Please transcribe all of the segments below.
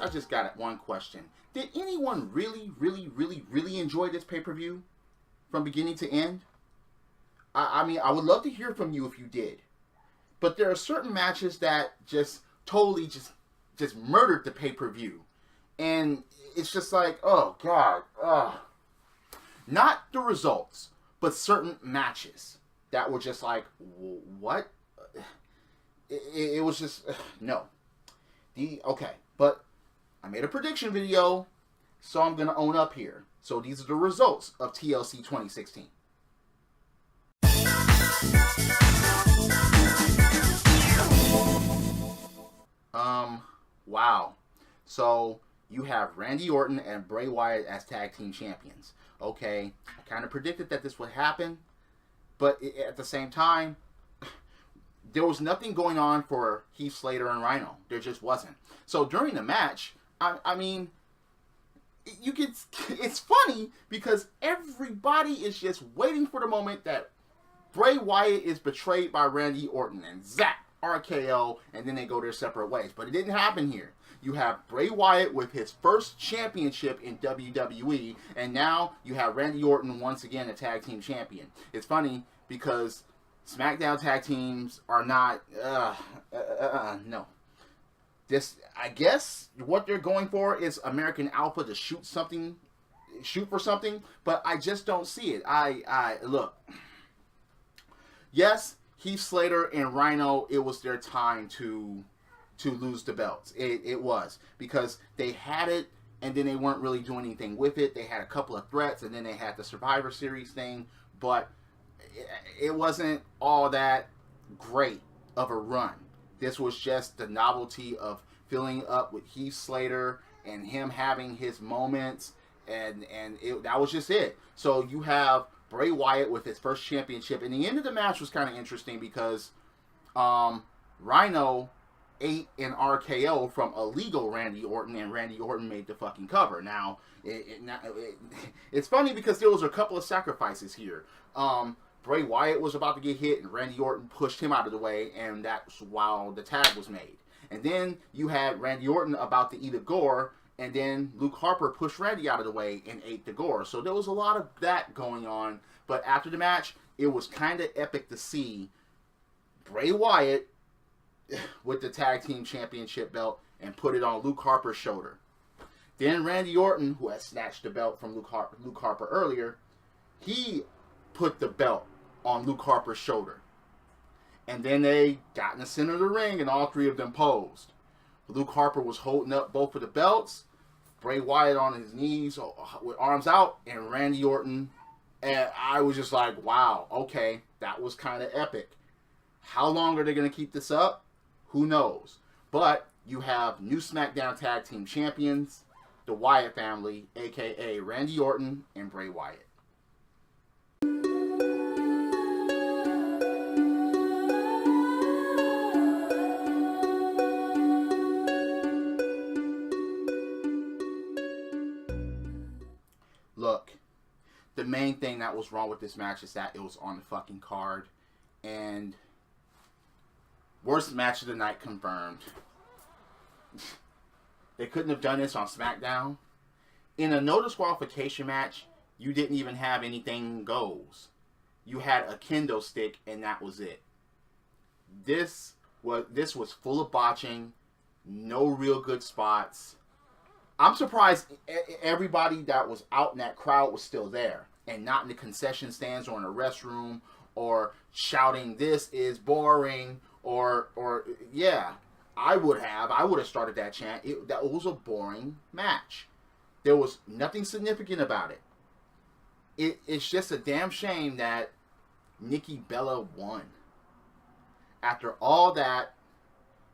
I just got one question. Did anyone really enjoy this pay-per-view from beginning to end? I mean, I would love to hear from you if you did. But there are certain matches that just totally just murdered the pay-per-view. And it's just like, oh, God. Not the results, but certain matches that were just like, what? It was just, no. Okay, but I made a prediction video, so I'm going to own up here. So these are the results of TLC 2016. Wow. So you have Randy Orton and Bray Wyatt as tag team champions. Okay, I kind of predicted that this would happen, but at the same time, there was nothing going on for Heath Slater and Rhino. There just wasn't. So during the match, I mean, it's funny because everybody is just waiting for the moment that Bray Wyatt is betrayed by Randy Orton and zap, RKO, and then they go their separate ways. But it didn't happen here. You have Bray Wyatt with his first championship in WWE, and now you have Randy Orton once again a tag team champion. It's funny because SmackDown tag teams are not, no. This, I guess, what they're going for is American Alpha to shoot for something, but I just don't see it. Look, yes, Heath Slater and Rhino, it was their time to lose the belts. It was, because they had it, and then they weren't really doing anything with it. They had a couple of threats, and then they had the Survivor Series thing, but it wasn't all that great of a run. This was just the novelty of filling up with Heath Slater and him having his moments, and that was just it. So you have Bray Wyatt with his first championship, and the end of the match was kind of interesting because Rhino ate an RKO from illegal Randy Orton, and Randy Orton made the fucking cover. Now, it's funny because there was a couple of sacrifices here. Bray Wyatt was about to get hit, and Randy Orton pushed him out of the way, and that's while the tag was made. And then you had Randy Orton about to eat a gore, and then Luke Harper pushed Randy out of the way and ate the gore. So there was a lot of that going on. But after the match, it was kind of epic to see Bray Wyatt with the tag team championship belt and put it on Luke Harper's shoulder. Then Randy Orton, who had snatched the belt from Luke Harper earlier, he put the belt on Luke Harper's shoulder. And then they got in the center of the ring and all three of them posed. Luke Harper was holding up both of the belts, Bray Wyatt on his knees with arms out, and Randy Orton. And I was just like, wow, okay, that was kind of epic. How long are they going to keep this up? Who knows? But you have new SmackDown Tag Team Champions, the Wyatt family, a.k.a. Randy Orton and Bray Wyatt. Look, the main thing that was wrong with this match is that it was on the fucking card. And worst match of the night confirmed. They couldn't have done this on SmackDown. In a no disqualification match, you didn't even have anything goes. You had a kendo stick and that was it. This was full of botching, no real good spots. I'm surprised everybody that was out in that crowd was still there and not in the concession stands or in a restroom or shouting, "This is boring," or yeah, I would have started that chant. That was a boring match. There was nothing significant about it. It's just a damn shame that Nikki Bella won. After all that,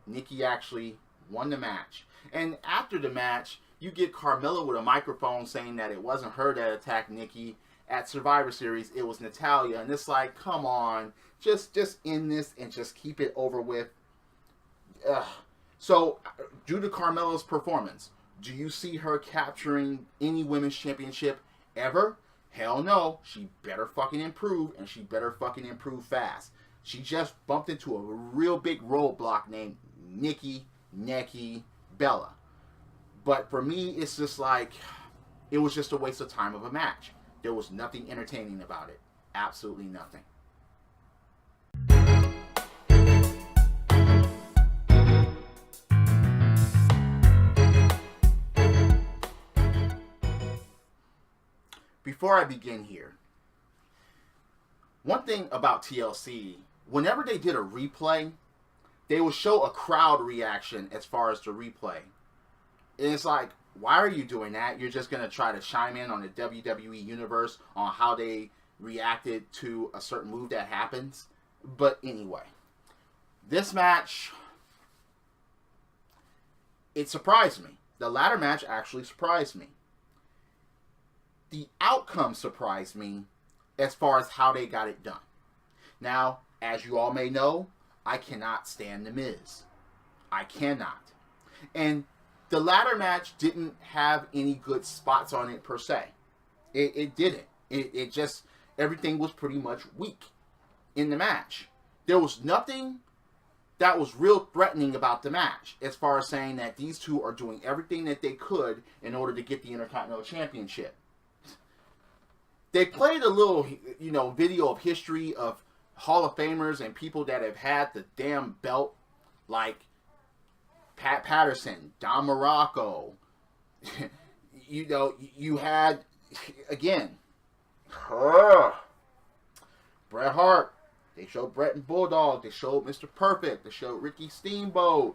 Nikki actually won the match. And after the match, you get Carmella with a microphone saying that it wasn't her that attacked Nikki at Survivor Series. It was Natalya. And it's like, come on. Just end this and just keep it over with. So, due to Carmella's performance, do you see her capturing any women's championship ever? Hell no. She better fucking improve, and she better fucking improve fast. She just bumped into a real big roadblock named Nikki Bella. But for me, it's just like, it was just a waste of time of a match. There was nothing entertaining about it. Absolutely nothing. Before I begin here, one thing about TLC, whenever they did a replay, they would show a crowd reaction as far as the replay. And it's like, why are you doing that? You're just going to try to chime in on the WWE universe on how they reacted to a certain move that happens. But anyway, this match, it surprised me. The ladder match actually surprised me. The outcome surprised me as far as how they got it done. Now, as you all may know, I cannot stand The Miz. I cannot. And the ladder match didn't have any good spots on it per se. It didn't. It just, everything was pretty much weak in the match. There was nothing that was real threatening about the match as far as saying that these two are doing everything that they could in order to get the Intercontinental Championship. They played a little, video of history of Hall of Famers and people that have had the damn belt, like Pat Patterson, Don Morocco. You had, again, Bret Hart. They showed Bret and Bulldog. They showed Mr. Perfect. They showed Ricky Steamboat.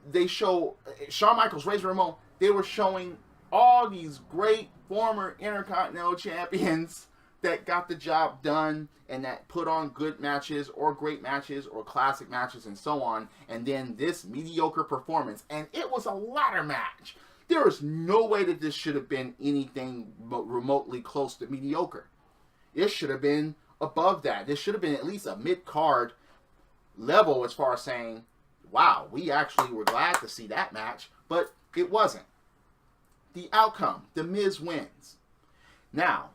They showed Shawn Michaels, Razor Ramon. They were showing all these great former Intercontinental champions that got the job done and that put on good matches or great matches or classic matches and so on. And then this mediocre performance. And it was a ladder match. There is no way that this should have been anything remotely close to mediocre. It should have been above that. This should have been at least a mid-card level as far as saying, wow, we actually were glad to see that match. But it wasn't. The outcome, The Miz wins. Now,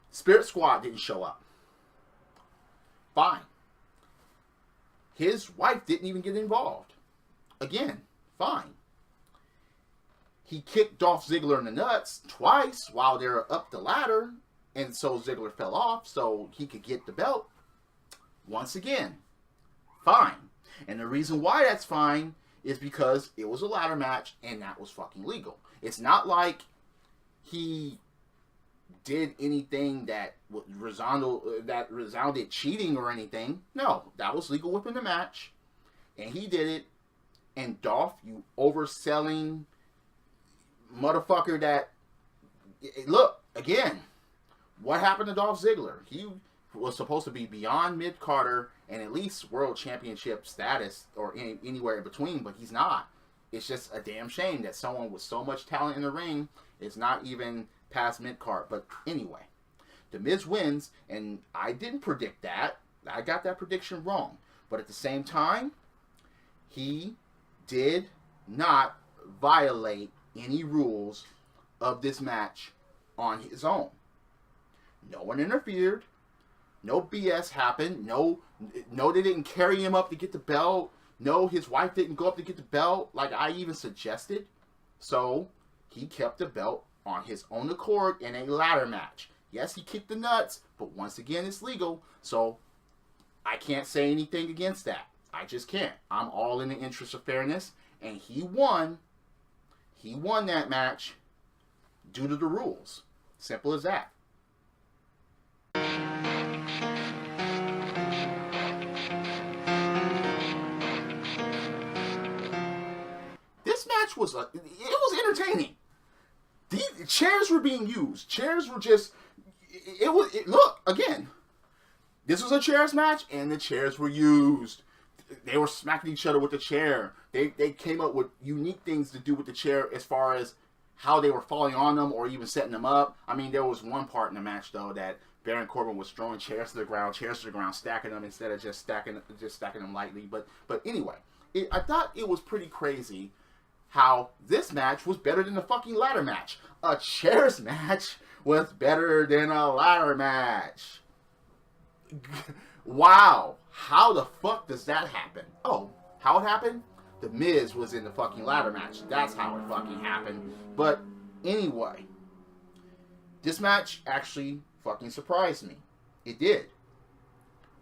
Spirit Squad didn't show up. Fine. His wife didn't even get involved. Again, fine. He kicked Dolph Ziggler in the nuts twice while they were up the ladder, and so Ziggler fell off so he could get the belt. Once again, fine. And the reason why that's fine is because it was a ladder match and that was fucking legal. It's not like he did anything that resounded cheating or anything. No, that was legal within the match. And he did it. And Dolph, you overselling motherfucker that... Look, again, what happened to Dolph Ziggler? He was supposed to be beyond mid-Carter and at least world championship status or anywhere in between, but he's not. It's just a damn shame that someone with so much talent in the ring is not even past mid-card. But anyway, The Miz wins, and I didn't predict that. I got that prediction wrong. But at the same time, he did not violate any rules of this match on his own. No one interfered. No BS happened. No, they didn't carry him up to get the belt. No, his wife didn't go up to get the belt like I even suggested. So, he kept the belt on his own accord in a ladder match. Yes, he kicked the nuts, but once again, it's legal. So, I can't say anything against that. I just can't. I'm all in the interest of fairness. And he won. He won that match due to the rules. Simple as that. Was it was entertaining. The chairs were being used. Chairs were just look again. This was a chairs match, and the chairs were used. They were smacking each other with the chair. They came up with unique things to do with the chair as far as how they were falling on them or even setting them up. I mean, there was one part in the match though that Baron Corbin was throwing chairs to the ground, stacking them instead of just stacking them lightly. But anyway, I thought it was pretty crazy how this match was better than the fucking ladder match. A chairs match was better than a ladder match. Wow. How the fuck does that happen? Oh, how it happened? The Miz was in the fucking ladder match. That's how it fucking happened. But anyway, this match actually fucking surprised me. It did.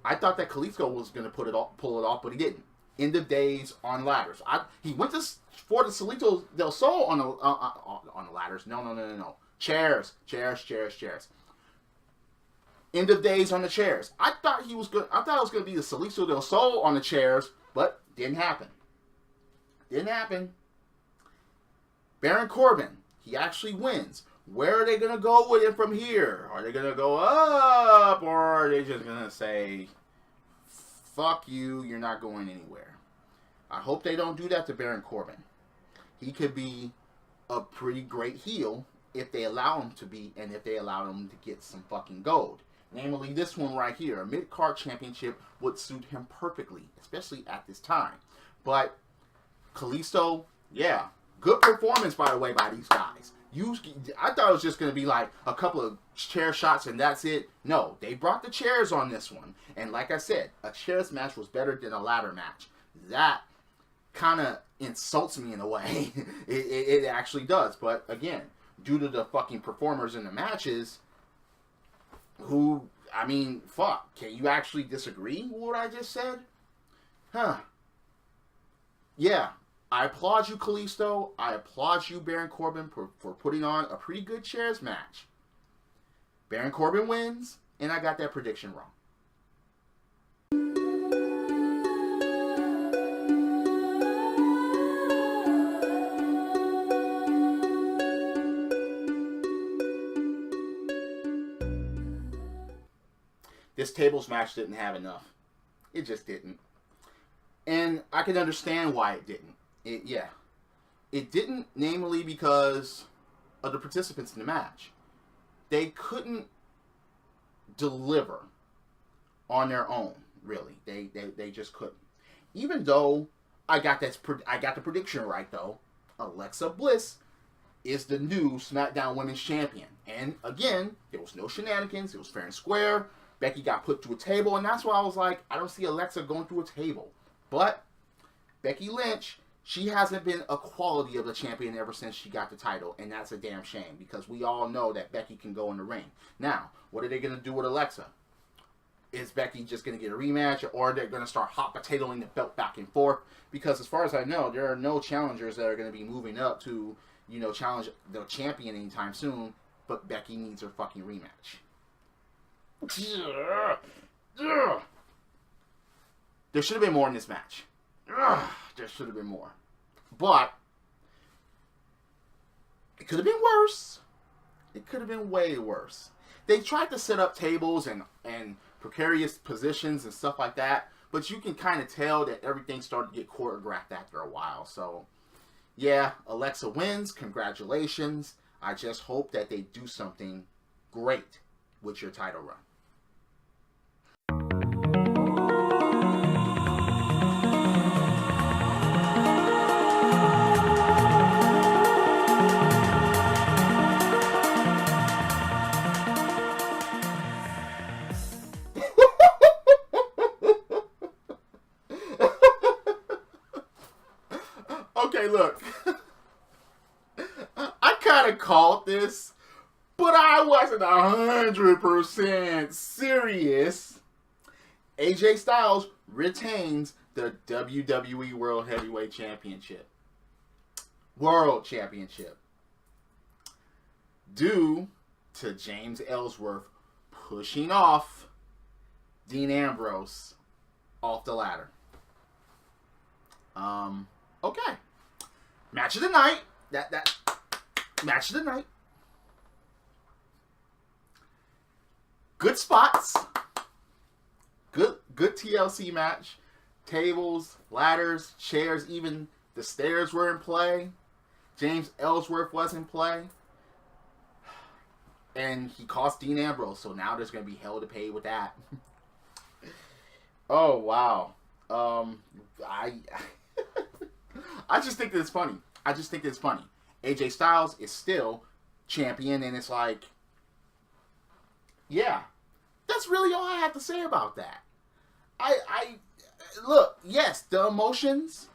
I thought that Kalisto was going to pull it off, but he didn't. End of days on ladders. He went for the Salito del Sol on the ladders. No. Chairs. End of days on the chairs. I thought it was going to be the Salito del Sol on the chairs, but didn't happen. Baron Corbin, he actually wins. Where are they going to go with it from here? Are they going to go up, or are they just going to say, fuck you, you're not going anywhere? I hope they don't do that to Baron Corbin. He could be a pretty great heel if they allow him to be, and if they allow him to get some fucking gold. Namely, this one right here. A mid-card championship would suit him perfectly, especially at this time. But Kalisto, yeah, good performance, by the way, by these guys. I thought it was just going to be like a couple of chair shots and that's it. No, they brought the chairs on this one. And like I said, a chairs match was better than a ladder match. That kind of insults me in a way. It actually does. But again, due to the fucking performers in the matches, fuck. Can you actually disagree with what I just said? Huh. Yeah. I applaud you, Kalisto. I applaud you, Baron Corbin, for putting on a pretty good chairs match. Baron Corbin wins, and I got that prediction wrong. This tables match didn't have enough. It just didn't. And I can understand why it didn't. It didn't, namely because of the participants in the match. They couldn't deliver on their own, really. They just couldn't. Even though I got the prediction right, though. Alexa Bliss is the new SmackDown Women's Champion. And again, there was no shenanigans. It was fair and square. Becky got put to a table, and that's why I was like, I don't see Alexa going through a table. But Becky Lynch, she hasn't been a quality of the champion ever since she got the title, and that's a damn shame, because we all know that Becky can go in the ring. Now, what are they going to do with Alexa? Is Becky just going to get a rematch, or are they going to start hot potatoing the belt back and forth? Because as far as I know, there are no challengers that are going to be moving up to, challenge the champion anytime soon, but Becky needs her fucking rematch. There should have been more in this match. There should have been more. But it could have been worse. It could have been way worse. They tried to set up tables and precarious positions and stuff like that, but you can kind of tell that everything started to get choreographed after a while. So, yeah, Alexa wins. Congratulations. I just hope that they do something great with your title run. Okay, look. I kind of called this, but I wasn't 100% serious. AJ Styles retains the WWE World Heavyweight Championship. World Championship. Due to James Ellsworth pushing off Dean Ambrose off the ladder. Okay. Match of the night. That match of the night. Good spots. Good TLC match. Tables, ladders, chairs, even the stairs were in play. James Ellsworth was in play. And he cost Dean Ambrose, so now there's going to be hell to pay with that. Oh, wow. I just think that it's funny. AJ Styles is still champion, and it's like, yeah, that's really all I have to say about that. I look, yes, the emotions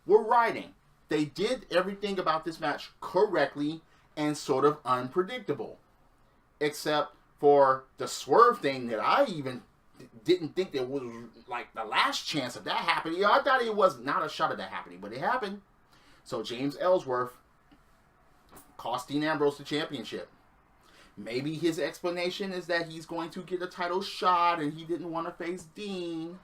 were writing. They did everything about this match correctly and sort of unpredictable. Except for the swerve thing that I even didn't think there was like the last chance of that happening. I thought it was not a shot of that happening, but it happened. So James Ellsworth cost Dean Ambrose the championship. Maybe his explanation is that he's going to get a title shot and he didn't want to face Dean.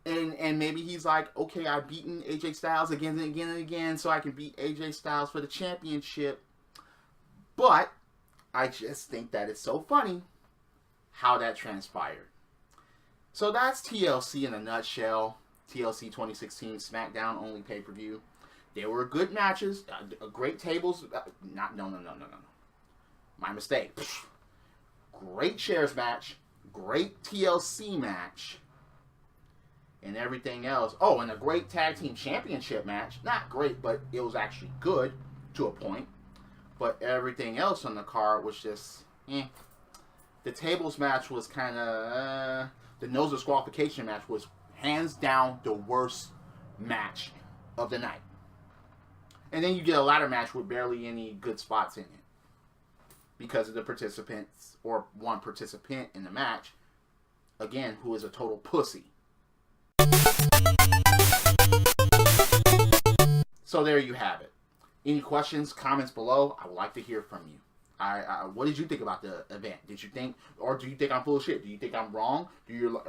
And maybe he's like, okay, I've beaten AJ Styles again and again and again, so I can beat AJ Styles for the championship. But I just think that it's so funny how that transpired. So that's TLC in a nutshell. TLC 2016 SmackDown only pay-per-view. There were good matches, great tables. No. My mistake. Great chairs match, great TLC match, and everything else. Oh, and a great tag team championship match. Not great, but it was actually good to a point. But everything else on the card was just, The tables match was kind of, the no disqualification match was hands down the worst match of the night. And then you get a ladder match with barely any good spots in it because of the participants, or one participant in the match, again, who is a total pussy. So there you have it. Any questions, comments below? I would like to hear from you. What did you think about the event? Did you think, or do you think I'm full of shit? Do you think I'm wrong?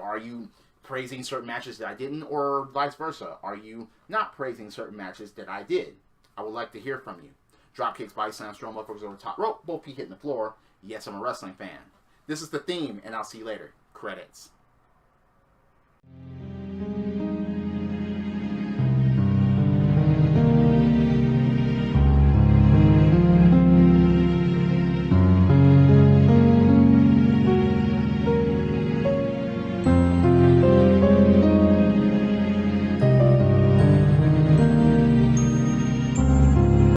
Are you praising certain matches that I didn't, or vice versa? Are you not praising certain matches that I did? I would like to hear from you. Drop kicks, body slams, throw motherfuckers over the top rope, both feet hitting the floor. Yes, I'm a wrestling fan. This is the theme, and I'll see you later. Credits.